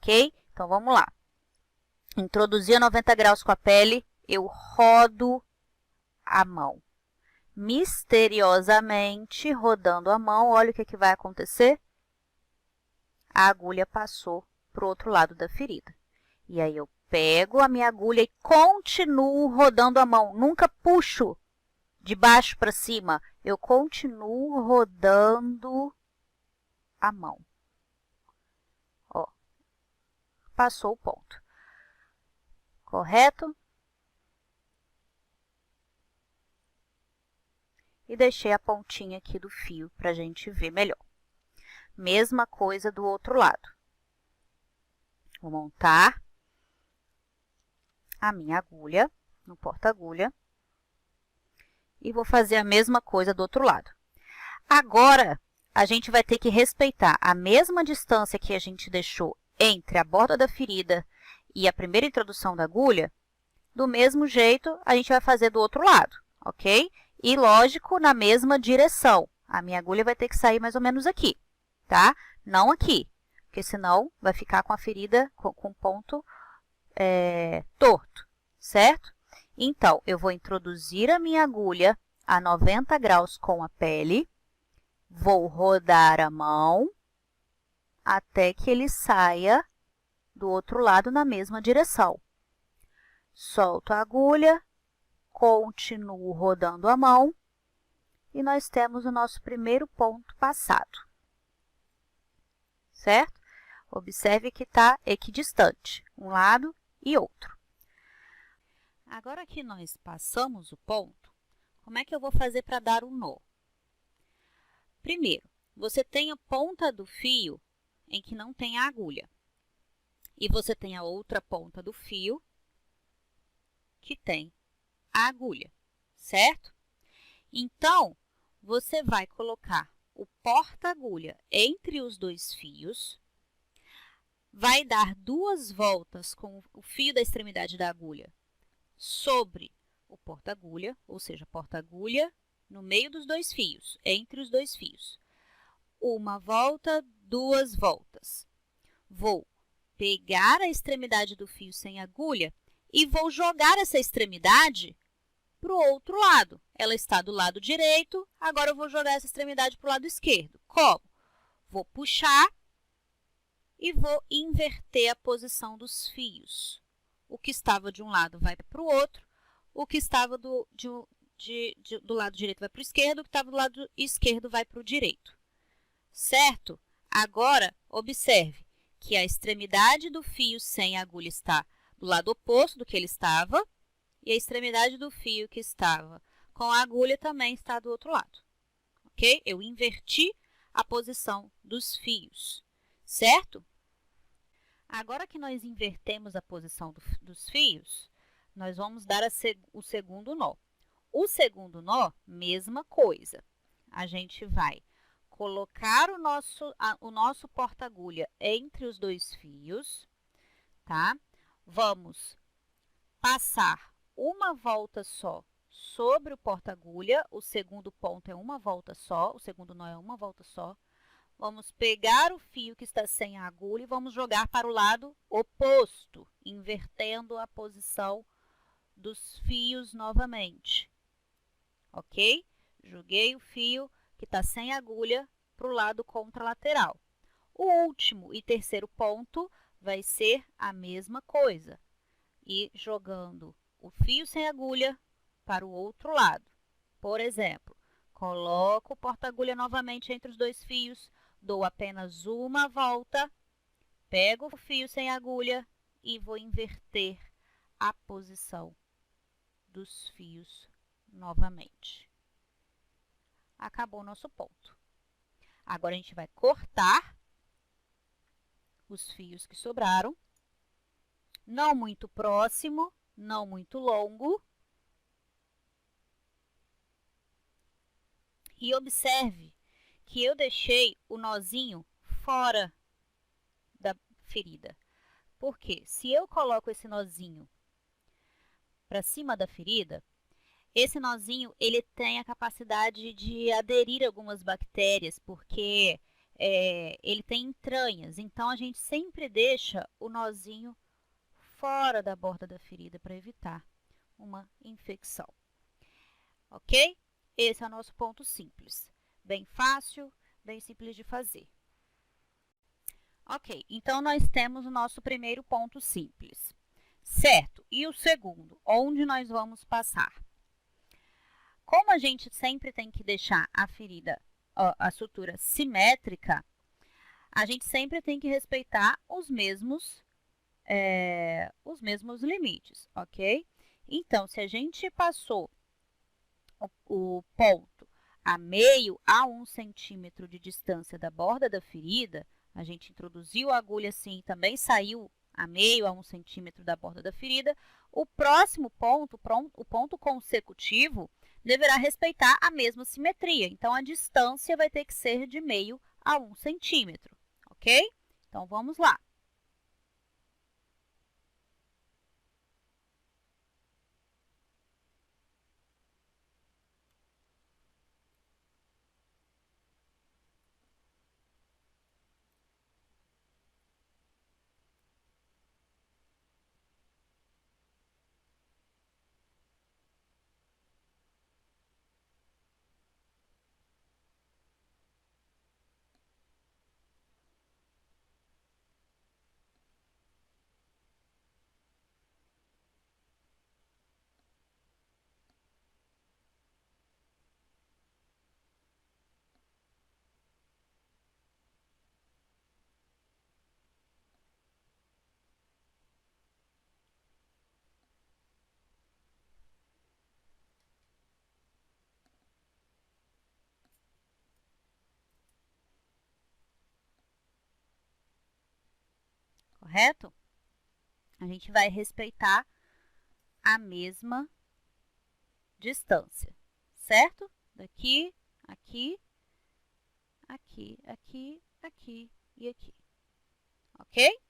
ok? Então, vamos lá. Introduzi a 90 graus com a pele, eu rodo a mão. Misteriosamente, rodando a mão, olha o que vai acontecer. A agulha passou para o outro lado da ferida. E aí, eu pego a minha agulha e continuo rodando a mão. Nunca puxo de baixo para cima. Eu continuo rodando a mão. Ó, passou o ponto. Correto? E deixei a pontinha aqui do fio para a gente ver melhor. Mesma coisa do outro lado. Vou montar a minha agulha no porta-agulha e vou fazer a mesma coisa do outro lado. Agora, a gente vai ter que respeitar a mesma distância que a gente deixou entre a borda da ferida e a primeira introdução da agulha. Do mesmo jeito, a gente vai fazer do outro lado, ok? E, lógico, na mesma direção. A minha agulha vai ter que sair mais ou menos aqui, tá? Não aqui, porque senão vai ficar com a ferida com o ponto torto, certo? Então, eu vou introduzir a minha agulha a 90 graus com a pele, vou rodar a mão até que ele saia do outro lado na mesma direção. Solto a agulha, continuo rodando a mão e nós temos o nosso primeiro ponto passado, certo? Observe que está equidistante, um lado e outro. Agora que nós passamos o ponto, como é que eu vou fazer para dar o nó? Primeiro, você tem a ponta do fio em que não tem a agulha. E você tem a outra ponta do fio que tem a agulha, certo? Então, você vai colocar o porta-agulha entre os dois fios, vai dar 2 voltas com o fio da extremidade da agulha sobre o porta-agulha, ou seja, porta-agulha no meio dos dois fios, entre os dois fios. 1 volta, 2 voltas. Vou pegar a extremidade do fio sem agulha e vou jogar essa extremidade para o outro lado. Ela está do lado direito, agora eu vou jogar essa extremidade para o lado esquerdo. Como? Vou puxar e vou inverter a posição dos fios. O que estava de um lado vai para o outro, o que estava do lado direito vai para o esquerdo, o que estava do lado esquerdo vai para o direito. Certo? Agora, observe que a extremidade do fio sem agulha está do lado oposto do que ele estava e a extremidade do fio que estava com a agulha também está do outro lado. Ok? Eu inverti a posição dos fios, certo? Agora que nós invertemos a posição dos fios, nós vamos dar o segundo nó. O segundo nó, mesma coisa. A gente vai colocar o nosso porta-agulha entre os dois fios, tá? Vamos passar 1 volta só sobre o porta-agulha, o segundo ponto é 1 volta só, o segundo nó é 1 volta só. Vamos pegar o fio que está sem a agulha e vamos jogar para o lado oposto, invertendo a posição dos fios novamente, ok? Joguei o fio que está sem agulha para o lado contralateral. O último e terceiro ponto vai ser a mesma coisa, e jogando o fio sem agulha para o outro lado. Por exemplo, coloco o porta-agulha novamente entre os dois fios, dou apenas 1 volta, pego o fio sem agulha e vou inverter a posição dos fios novamente. Acabou o nosso ponto. Agora, a gente vai cortar os fios que sobraram, não muito próximo, não muito longo. E observe que eu deixei o nozinho fora da ferida. Porque se eu coloco esse nozinho para cima da ferida, esse nozinho ele tem a capacidade de aderir a algumas bactérias, porque ele tem entranhas, então a gente sempre deixa o nozinho fora da borda da ferida para evitar uma infecção. Ok? Esse é o nosso ponto simples. Bem fácil, bem simples de fazer. Ok, então nós temos o nosso primeiro ponto simples. Certo, e o segundo? Onde nós vamos passar? Como a gente sempre tem que deixar a ferida, a sutura simétrica, a gente sempre tem que respeitar os mesmos limites, ok? Então, se a gente passou o ponto a meio a 1 centímetro de distância da borda da ferida, a gente introduziu a agulha assim, também saiu a meio a 1 centímetro da borda da ferida, o próximo ponto, o ponto consecutivo, deverá respeitar a mesma simetria. Então, a distância vai ter que ser de meio a 1 centímetro, ok? Então, vamos lá. Correto? A gente vai respeitar a mesma distância, certo? Daqui, aqui, aqui, aqui, aqui e aqui, ok?